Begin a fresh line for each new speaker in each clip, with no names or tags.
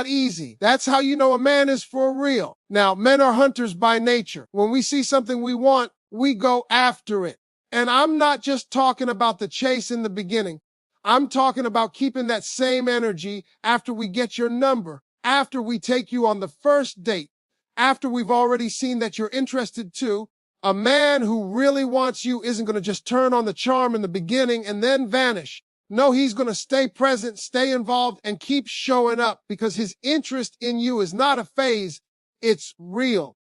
not easy. That's how you know a man is for real. Now, men are hunters by nature. When we see something we want, we go after it. And I'm not just talking about the chase in the beginning. I'm talking about keeping that same energy after we get your number, after we take you on the first date, after we've already seen that you're interested too. A man who really wants you isn't going to just turn on the charm in the beginning and then vanish. No, he's going to stay present, stay involved, and keep showing up because his interest in you is not a phase, it's real.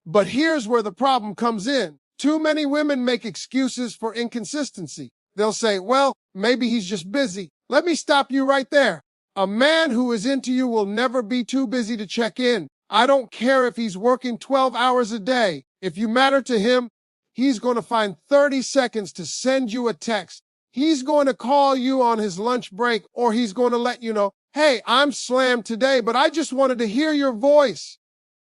But here's where the problem comes in. Too many women make excuses for inconsistency. They'll say, well, maybe he's just busy. Let me stop you right there. A man who is into you will never be too busy to check in. I don't care if he's working 12 hours a day. If you matter to him, he's going to find 30 seconds to send you a text. He's going to call you on his lunch break, or he's going to let you know, hey, I'm slammed today, but I just wanted to hear your voice.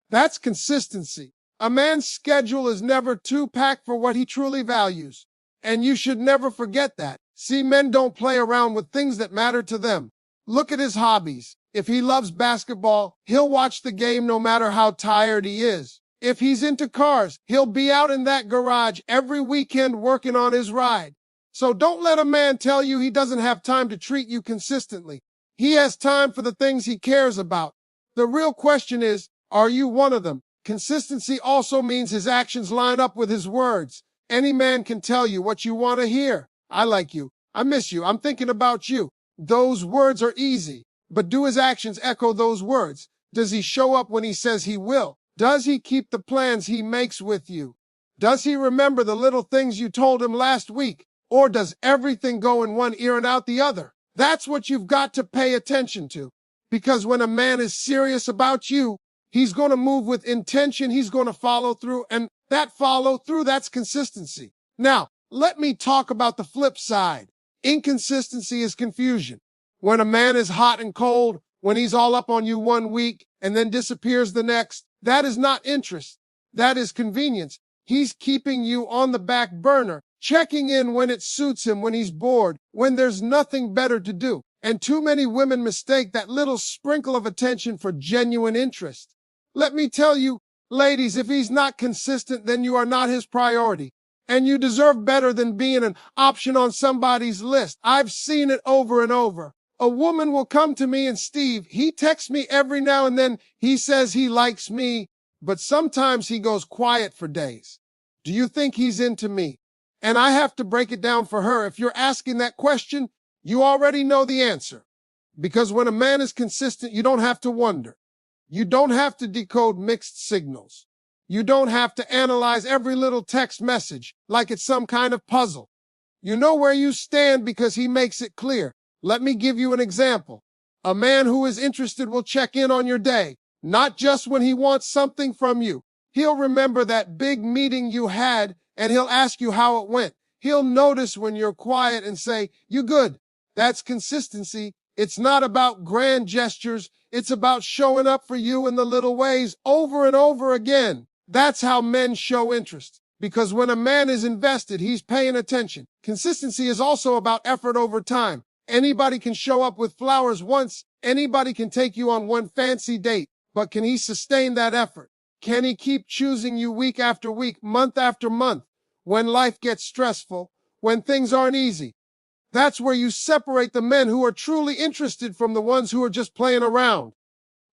That's consistency. A man's schedule is never too packed for what he truly values. And you should never forget that. See, men don't play around with things that matter to them. Look at his hobbies. If he loves basketball, he'll watch the game no matter how tired he is. If he's into cars, he'll be out in that garage every weekend working on his ride. So don't let a man tell you he doesn't have time to treat you consistently. He has time for the things he cares about. The real question is, are you one of them? Consistency also means his actions line up with his words. Any man can tell you what you want to hear. I like you. I miss you. I'm thinking about you. Those words are easy. But do his actions echo those words? Does he show up when he says he will? Does he keep the plans he makes with you? Does he remember the little things you told him last week? Or does everything go in one ear and out the other? That's what you've got to pay attention to. Because when a man is serious about you, he's going to move with intention. He's going to follow through. And that follow through, that's consistency. Now, let me talk about the flip side. Inconsistency is confusion. When a man is hot and cold, when he's all up on you one week and then disappears the next, that is not interest. That is convenience. He's keeping you on the back burner, checking in when it suits him, when he's bored, when there's nothing better to do. And too many women mistake that little sprinkle of attention for genuine interest. Let me tell you, ladies, if he's not consistent, then you are not his priority. And you deserve better than being an option on somebody's list. I've seen it over and over. A woman will come to me and, Steve, he texts me every now and then. He says he likes me, but sometimes he goes quiet for days. Do you think he's into me? And I have to break it down for her. If you're asking that question, you already know the answer. Because when a man is consistent, you don't have to wonder. You don't have to decode mixed signals. You don't have to analyze every little text message like it's some kind of puzzle. You know where you stand because he makes it clear. Let me give you an example. A man who is interested will check in on your day, not just when he wants something from you. He'll remember that big meeting you had and he'll ask you how it went. He'll notice when you're quiet and say, "You good?" That's consistency. It's not about grand gestures. It's about showing up for you in the little ways over and over again. That's how men show interest. Because when a man is invested, he's paying attention. Consistency is also about effort over time. Anybody can show up with flowers once. Anybody can take you on one fancy date. But can he sustain that effort? Can he keep choosing you week after week, month after month, when life gets stressful, when things aren't easy? That's where you separate the men who are truly interested from the ones who are just playing around.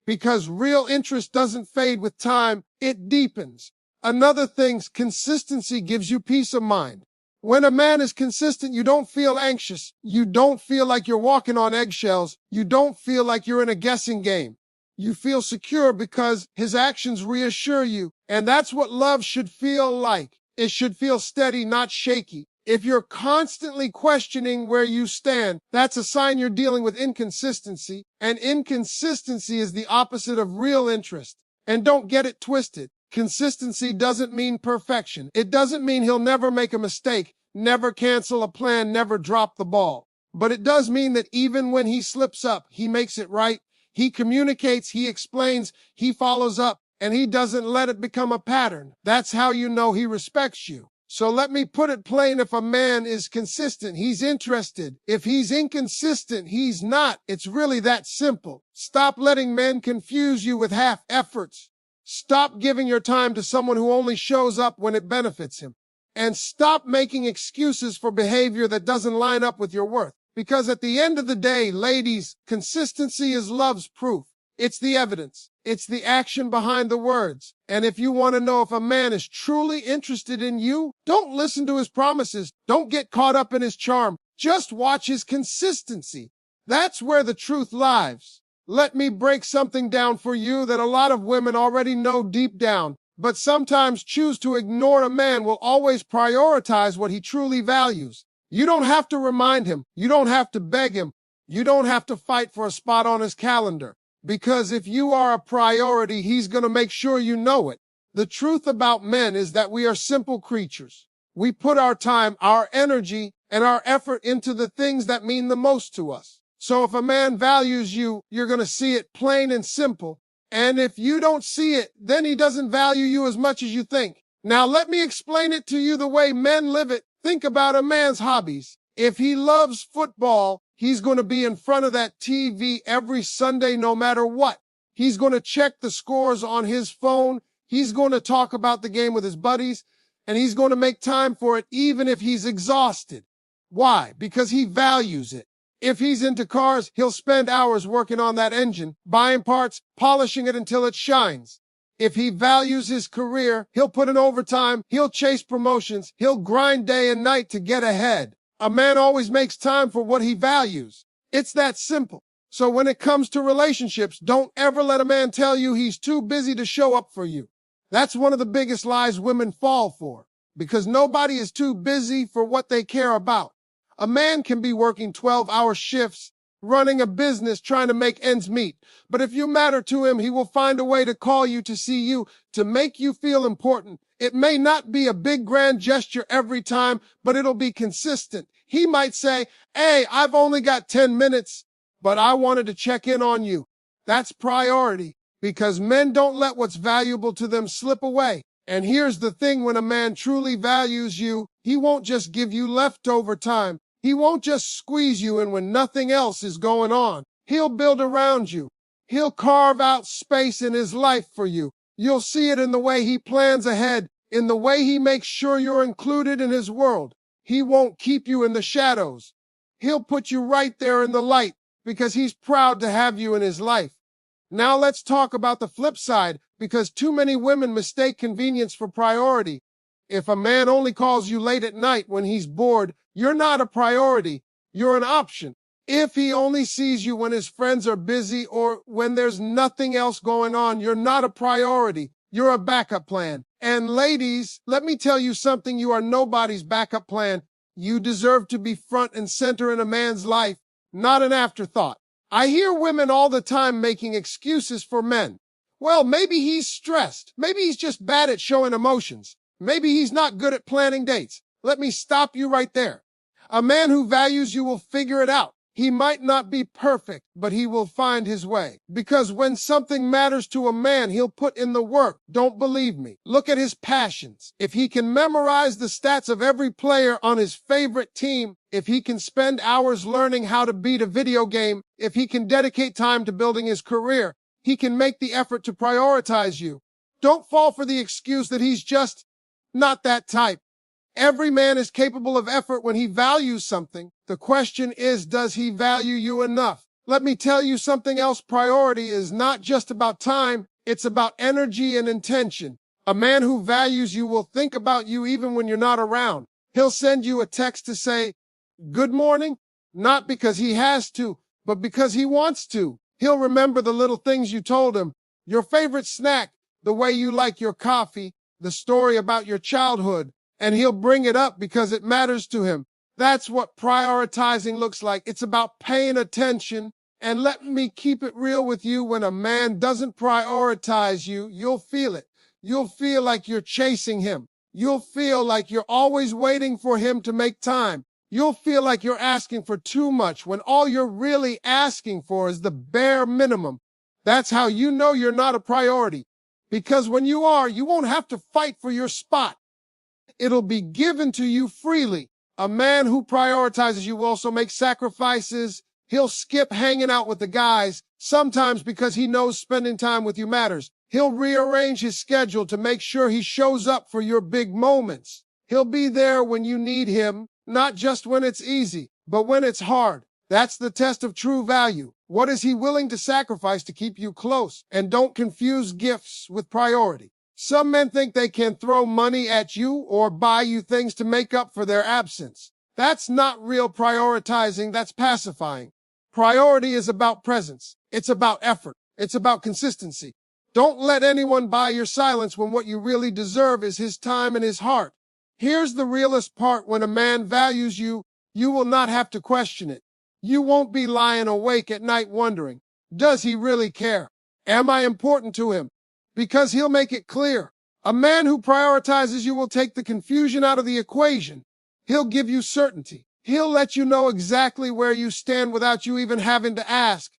Because real interest doesn't fade with time, it deepens. Another thing, consistency gives you peace of mind. When a man is consistent, you don't feel anxious. You don't feel like you're walking on eggshells. You don't feel like you're in a guessing game. You feel secure because his actions reassure you. And that's what love should feel like. It should feel steady, not shaky. If you're constantly questioning where you stand, that's a sign you're dealing with inconsistency. And inconsistency is the opposite of real interest. And don't get it twisted. Consistency doesn't mean perfection. It doesn't mean he'll never make a mistake, never cancel a plan, never drop the ball. But it does mean that even when he slips up, he makes it right. He communicates, he explains, he follows up, and he doesn't let it become a pattern. That's how you know he respects you. So let me put it plain. If a man is consistent, he's interested. If he's inconsistent, he's not. It's really that simple. Stop letting men confuse you with half efforts. Stop giving your time to someone who only shows up when it benefits him. And stop making excuses for behavior that doesn't line up with your worth. Because at the end of the day, ladies, consistency is love's proof. It's the evidence. It's the action behind the words. And if you want to know if a man is truly interested in you, don't listen to his promises. Don't get caught up in his charm. Just watch his consistency. That's where the truth lies. Let me break something down for you that a lot of women already know deep down, but sometimes choose to ignore. A man will always prioritize what he truly values. You don't have to remind him. You don't have to beg him. You don't have to fight for a spot on his calendar. Because if you are a priority, he's going to make sure you know it. The truth about men is that we are simple creatures. We put our time, our energy, and our effort into the things that mean the most to us. So if a man values you, you're going to see it plain and simple. And if you don't see it, then he doesn't value you as much as you think. Now let me explain it to you the way men live it. Think about a man's hobbies. If he loves football, he's going to be in front of that TV every Sunday, no matter what. He's going to check the scores on his phone. He's going to talk about the game with his buddies, and he's going to make time for it even if he's exhausted. Why? Because he values it. If he's into cars, he'll spend hours working on that engine, buying parts, polishing it until it shines. If he values his career, he'll put in overtime, he'll chase promotions, he'll grind day and night to get ahead. A man always makes time for what he values. It's that simple. So when it comes to relationships, don't ever let a man tell you he's too busy to show up for you. That's one of the biggest lies women fall for, because nobody is too busy for what they care about. A man can be working 12-hour shifts, running a business, trying to make ends meet. But if you matter to him, he will find a way to call you, to see you, to make you feel important. It may not be a big grand gesture every time, but it'll be consistent. He might say, "Hey, I've only got 10 minutes, but I wanted to check in on you." That's priority, because men don't let what's valuable to them slip away. And here's the thing, when a man truly values you, he won't just give you leftover time. He won't just squeeze you in when nothing else is going on. He'll build around you. He'll carve out space in his life for you. You'll see it in the way he plans ahead, in the way he makes sure you're included in his world. He won't keep you in the shadows. He'll put you right there in the light, because he's proud to have you in his life. Now let's talk about the flip side, because too many women mistake convenience for priority. If a man only calls you late at night when he's bored, you're not a priority. You're an option. If he only sees you when his friends are busy or when there's nothing else going on, you're not a priority. You're a backup plan. And ladies, let me tell you something. You are nobody's backup plan. You deserve to be front and center in a man's life, not an afterthought. I hear women all the time making excuses for men. Well, maybe he's stressed. Maybe he's just bad at showing emotions. Maybe he's not good at planning dates. Let me stop you right there. A man who values you will figure it out. He might not be perfect, but he will find his way. Because when something matters to a man, he'll put in the work. Don't believe me? Look at his passions. If he can memorize the stats of every player on his favorite team, if he can spend hours learning how to beat a video game, if he can dedicate time to building his career, he can make the effort to prioritize you. Don't fall for the excuse that he's just not that type. Every man is capable of effort when he values something. The question is, does he value you enough? Let me tell you something else. Priority is not just about time. It's about energy and intention. A man who values you will think about you even when you're not around. He'll send you a text to say, "Good morning," not because he has to, but because he wants to. He'll remember the little things you told him, your favorite snack, the way you like your coffee, the story about your childhood, and he'll bring it up because it matters to him. That's what prioritizing looks like. It's about paying attention. And let me keep it real with you. When a man doesn't prioritize you, you'll feel it. You'll feel like you're chasing him. You'll feel like you're always waiting for him to make time. You'll feel like you're asking for too much when all you're really asking for is the bare minimum. That's how you know you're not a priority. Because when you are, you won't have to fight for your spot. It'll be given to you freely. A man who prioritizes you will also make sacrifices. He'll skip hanging out with the guys, sometimes because he knows spending time with you matters. He'll rearrange his schedule to make sure he shows up for your big moments. He'll be there when you need him, not just when it's easy, but when it's hard. That's the test of true value. What is he willing to sacrifice to keep you close? And don't confuse gifts with priority. Some men think they can throw money at you or buy you things to make up for their absence. That's not real prioritizing, that's pacifying. Priority is about presence. It's about effort. It's about consistency. Don't let anyone buy your silence when what you really deserve is his time and his heart. Here's the realest part: when a man values you, you will not have to question it. You won't be lying awake at night wondering, does he really care? Am I important to him? Because he'll make it clear. A man who prioritizes you will take the confusion out of the equation. He'll give you certainty. He'll let you know exactly where you stand without you even having to ask.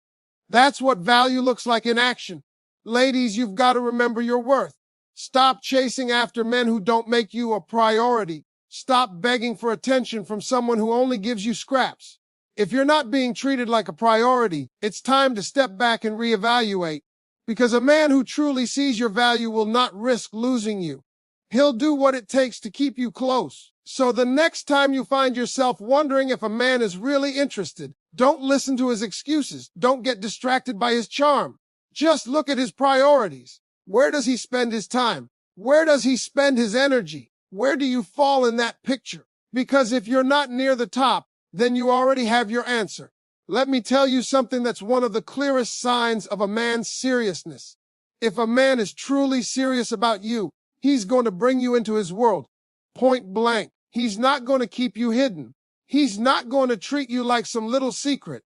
That's what value looks like in action. Ladies, you've got to remember your worth. Stop chasing after men who don't make you a priority. Stop begging for attention from someone who only gives you scraps. If you're not being treated like a priority, it's time to step back and reevaluate. Because a man who truly sees your value will not risk losing you. He'll do what it takes to keep you close. So the next time you find yourself wondering if a man is really interested, don't listen to his excuses. Don't get distracted by his charm. Just look at his priorities. Where does he spend his time? Where does he spend his energy? Where do you fall in that picture? Because if you're not near the top, then you already have your answer. Let me tell you something that's one of the clearest signs of a man's seriousness. If a man is truly serious about you, he's going to bring you into his world. Point blank. He's not going to keep you hidden. He's not going to treat you like some little secret.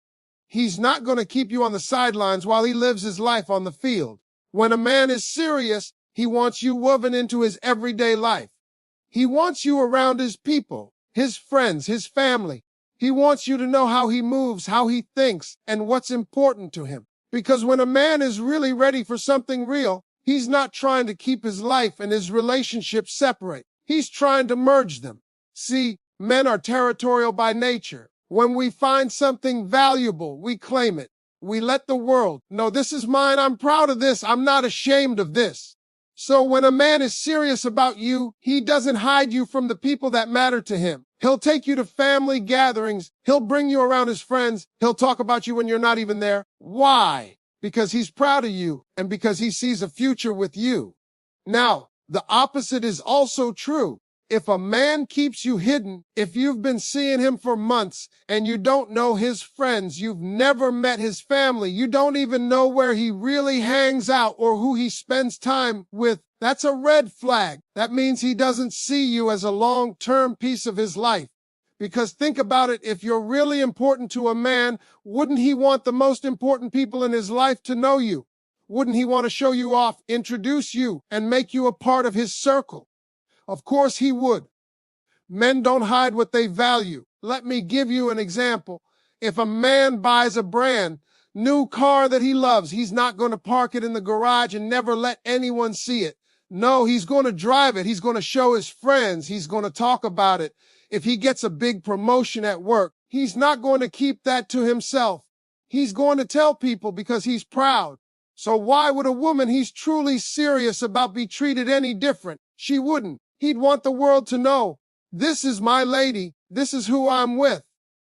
He's not going to keep you on the sidelines while he lives his life on the field. When a man is serious, he wants you woven into his everyday life. He wants you around his people, his friends, his family. He wants you to know how he moves, how he thinks, and what's important to him. Because when a man is really ready for something real, he's not trying to keep his life and his relationships separate. He's trying to merge them. See, men are territorial by nature. When we find something valuable, we claim it. We let the world know, this is mine, I'm proud of this, I'm not ashamed of this. So when a man is serious about you, he doesn't hide you from the people that matter to him. He'll take you to family gatherings. He'll bring you around his friends. He'll talk about you when you're not even there. Why? Because he's proud of you and because he sees a future with you. Now, the opposite is also true. If a man keeps you hidden, if you've been seeing him for months and you don't know his friends, you've never met his family, you don't even know where he really hangs out or who he spends time with, that's a red flag. That means he doesn't see you as a long-term piece of his life. Because think about it, if you're really important to a man, wouldn't he want the most important people in his life to know you? Wouldn't he want to show you off, introduce you, and make you a part of his circle? Of course he would. Men don't hide what they value. Let me give you an example. If a man buys a brand new car that he loves, he's not going to park it in the garage and never let anyone see it. No, he's going to drive it. He's going to show his friends. He's going to talk about it. If he gets a big promotion at work, he's not going to keep that to himself. He's going to tell people because he's proud. So why would a woman he's truly serious about be treated any different? She wouldn't. He'd want the world to know, this is my lady, this is who I'm with.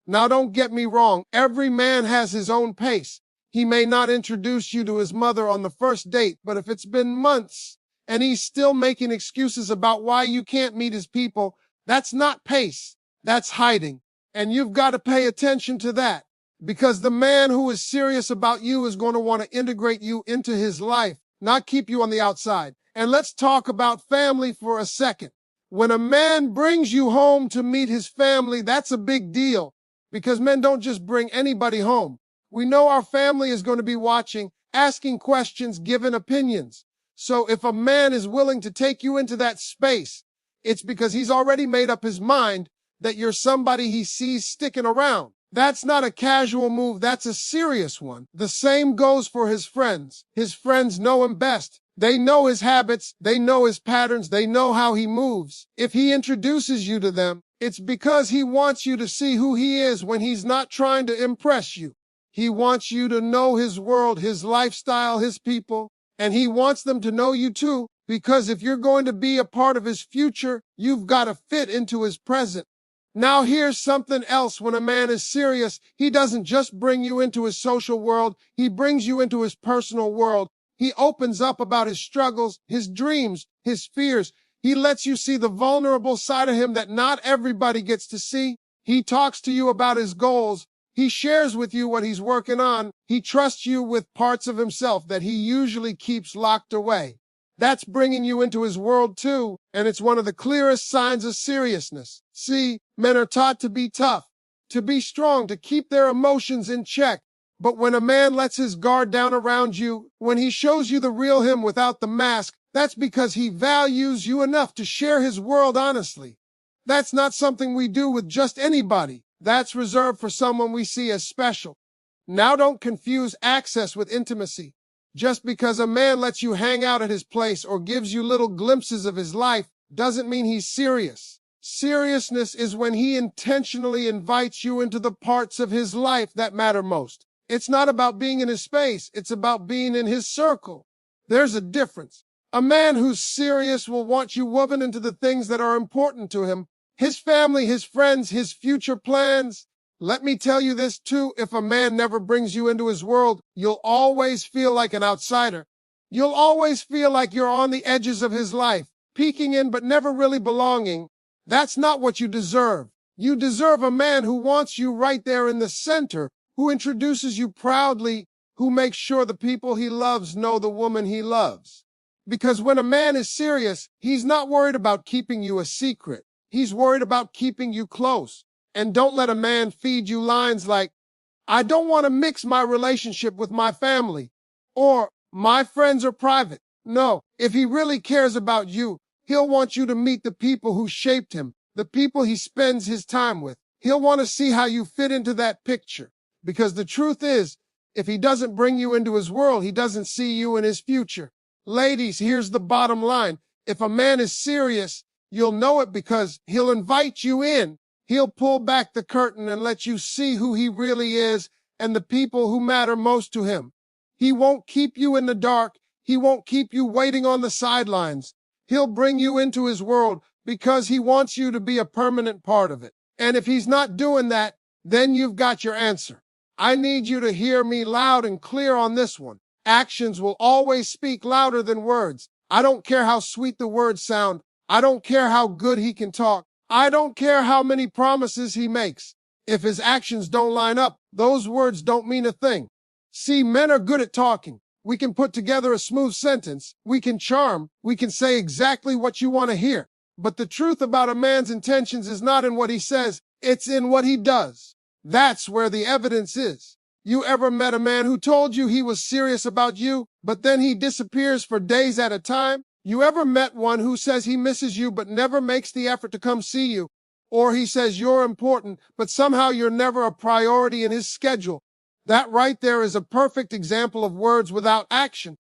Now don't get me wrong, every man has his own pace. He may not introduce you to his mother on the first date, but if it's been months and he's still making excuses about why you can't meet his people, that's not pace, that's hiding. And you've got to pay attention to that. Because the man who is serious about you is going to want to integrate you into his life, not keep you on the outside. And let's talk about family for a second. When a man brings you home to meet his family, that's a big deal. Because men don't just bring anybody home. We know our family is going to be watching, asking questions, giving opinions. So if a man is willing to take you into that space, it's because he's already made up his mind that you're somebody he sees sticking around. That's not a casual move, that's a serious one. The same goes for his friends. His friends know him best. They know his habits, they know his patterns, they know how he moves. If he introduces you to them, it's because he wants you to see who he is when he's not trying to impress you. He wants you to know his world, his lifestyle, his people, and he wants them to know you too, because if you're going to be a part of his future, you've got to fit into his present. Now here's something else. When a man is serious, he doesn't just bring you into his social world, he brings you into his personal world. He opens up about his struggles, his dreams, his fears. He lets you see the vulnerable side of him that not everybody gets to see. He talks to you about his goals. He shares with you what he's working on. He trusts you with parts of himself that he usually keeps locked away. That's bringing you into his world too, and it's one of the clearest signs of seriousness. See, men are taught to be tough, to be strong, to keep their emotions in check. But when a man lets his guard down around you, when he shows you the real him without the mask, that's because he values you enough to share his world honestly. That's not something we do with just anybody. That's reserved for someone we see as special. Now don't confuse access with intimacy. Just because a man lets you hang out at his place or gives you little glimpses of his life doesn't mean he's serious. Seriousness is when he intentionally invites you into the parts of his life that matter most. It's not about being in his space, it's about being in his circle. There's a difference. A man who's serious will want you woven into the things that are important to him, his family, his friends, his future plans. Let me tell you this too, if a man never brings you into his world, you'll always feel like an outsider. You'll always feel like you're on the edges of his life, peeking in but never really belonging. That's not what you deserve. You deserve a man who wants you right there in the center, who introduces you proudly, who makes sure the people he loves know the woman he loves. Because when a man is serious, he's not worried about keeping you a secret. He's worried about keeping you close. And don't let a man feed you lines like, I don't want to mix my relationship with my family, or my friends are private. No, if he really cares about you, he'll want you to meet the people who shaped him, the people he spends his time with. He'll want to see how you fit into that picture. Because the truth is, if he doesn't bring you into his world, he doesn't see you in his future. Ladies, here's the bottom line. If a man is serious, you'll know it because he'll invite you in. He'll pull back the curtain and let you see who he really is and the people who matter most to him. He won't keep you in the dark. He won't keep you waiting on the sidelines. He'll bring you into his world because he wants you to be a permanent part of it. And if he's not doing that, then you've got your answer. I need you to hear me loud and clear on this one. Actions will always speak louder than words. I don't care how sweet the words sound. I don't care how good he can talk. I don't care how many promises he makes. If his actions don't line up, those words don't mean a thing. See, men are good at talking. We can put together a smooth sentence. We can charm. We can say exactly what you want to hear. But the truth about a man's intentions is not in what he says. It's in what he does. That's where the evidence is. You ever met a man who told you he was serious about you, but then he disappears for days at a time? You ever met one who says he misses you but never makes the effort to come see you? Or he says you're important, but somehow you're never a priority in his schedule? That right there is a perfect example of words without action.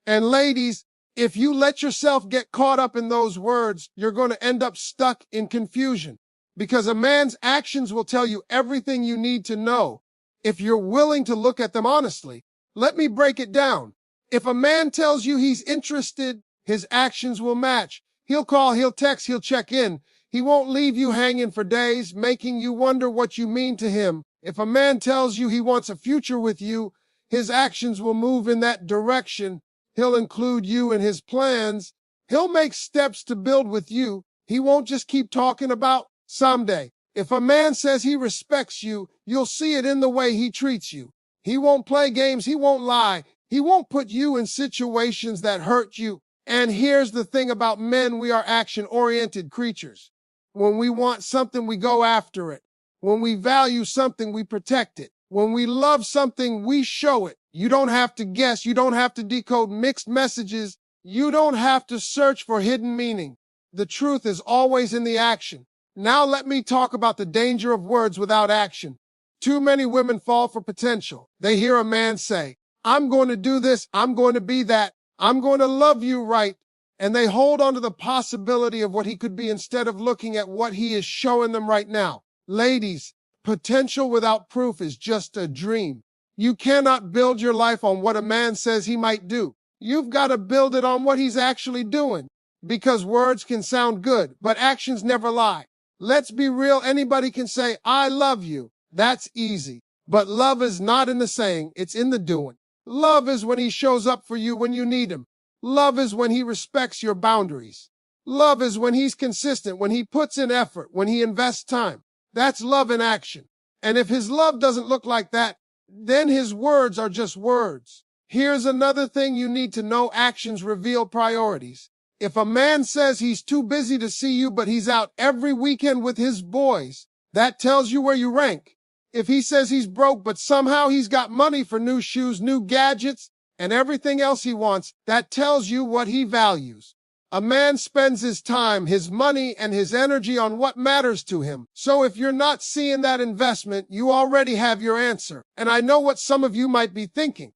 And ladies, if you let yourself get caught up in those words, you're going to end up stuck in confusion. Because a man's actions will tell you everything you need to know if you're willing to look at them honestly. Let me break it down. If a man tells you he's interested, his actions will match. He'll call, he'll text, he'll check in. He won't leave you hanging for days, making you wonder what you mean to him. If a man tells you he wants a future with you, his actions will move in that direction. He'll include you in his plans. He'll make steps to build with you. He won't just keep talking about someday. If a man says he respects you, you'll see it in the way he treats you. He won't play games. He won't lie. He won't put you in situations that hurt you. And here's the thing about men, we are action-oriented creatures. When we want something, we go after it. When we value something, we protect it. When we love something, we show it. You don't have to guess. You don't have to decode mixed messages. You don't have to search for hidden meaning. The truth is always in the action. Now let me talk about the danger of words without action. Too many women fall for potential. They hear a man say, I'm going to do this, I'm going to be that, I'm going to love you right. And they hold on to the possibility of what he could be instead of looking at what he is showing them right now. Ladies, potential without proof is just a dream. You cannot build your life on what a man says he might do. You've got to build it on what he's actually doing. Because words can sound good, but actions never lie. Let's be real. Anybody can say, I love you. That's easy. But love is not in the saying, it's in the doing. Love is when he shows up for you when you need him. Love is when he respects your boundaries. Love is when he's consistent, when he puts in effort, when he invests time. That's love in action. And if his love doesn't look like that, then his words are just words. Here's another thing you need to know: actions reveal priorities. If a man says he's too busy to see you, but he's out every weekend with his boys, that tells you where you rank. If he says he's broke, but somehow he's got money for new shoes, new gadgets, and everything else he wants, that tells you what he values. A man spends his time, his money, and his energy on what matters to him. So if you're not seeing that investment, you already have your answer. And I know what some of you might be thinking.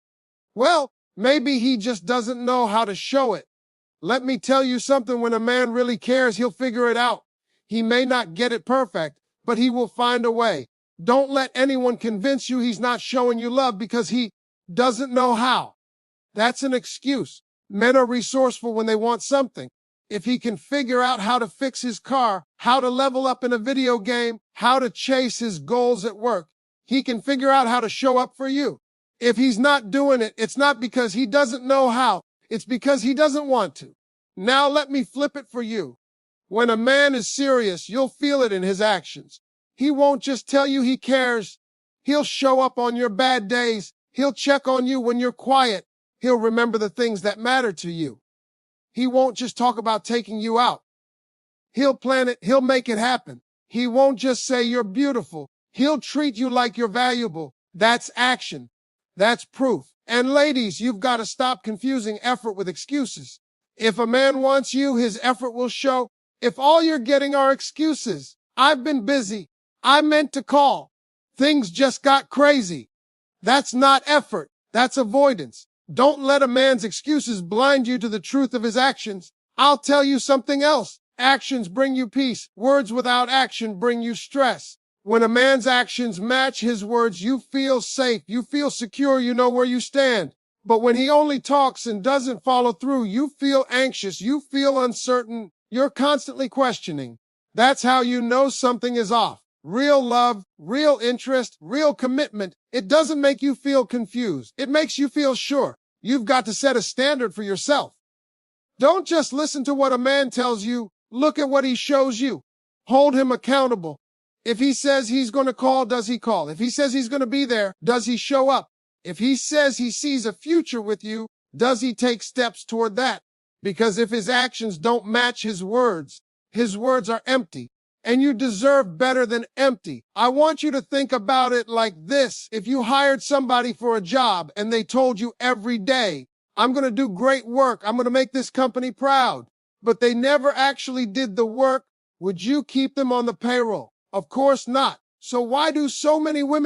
Well, maybe he just doesn't know how to show it. Let me tell you something: when a man really cares, he'll figure it out. He may not get it perfect, but he will find a way. Don't let anyone convince you he's not showing you love because he doesn't know how. That's an excuse. Men are resourceful when they want something. If he can figure out how to fix his car, how to level up in a video game, how to chase his goals at work, he can figure out how to show up for you. If he's not doing it, it's not because he doesn't know how. It's because he doesn't want to. Now let me flip it for you. When a man is serious, you'll feel it in his actions. He won't just tell you he cares. He'll show up on your bad days. He'll check on you when you're quiet. He'll remember the things that matter to you. He won't just talk about taking you out. He'll plan it. He'll make it happen. He won't just say you're beautiful. He'll treat you like you're valuable. That's action. That's proof. And ladies, you've got to stop confusing effort with excuses. If a man wants you, his effort will show. If all you're getting are excuses, I've been busy, I meant to call, things just got crazy, that's not effort, that's avoidance. Don't let a man's excuses blind you to the truth of his actions. I'll tell you something else. Actions bring you peace. Words without action bring you stress. When a man's actions match his words, you feel safe, you feel secure, you know where you stand. But when he only talks and doesn't follow through, you feel anxious, you feel uncertain, you're constantly questioning. That's how you know something is off. Real love, real interest, real commitment, it doesn't make you feel confused. It makes you feel sure. You've got to set a standard for yourself. Don't just listen to what a man tells you. Look at what he shows you. Hold him accountable. If he says he's going to call, does he call? If he says he's going to be there, does he show up? If he says he sees a future with you, does he take steps toward that? Because if his actions don't match his words are empty. And you deserve better than empty. I want you to think about it like this. If you hired somebody for a job and they told you every day, I'm going to do great work, I'm going to make this company proud, but they never actually did the work, would you keep them on the payroll? Of course not. So why do so many women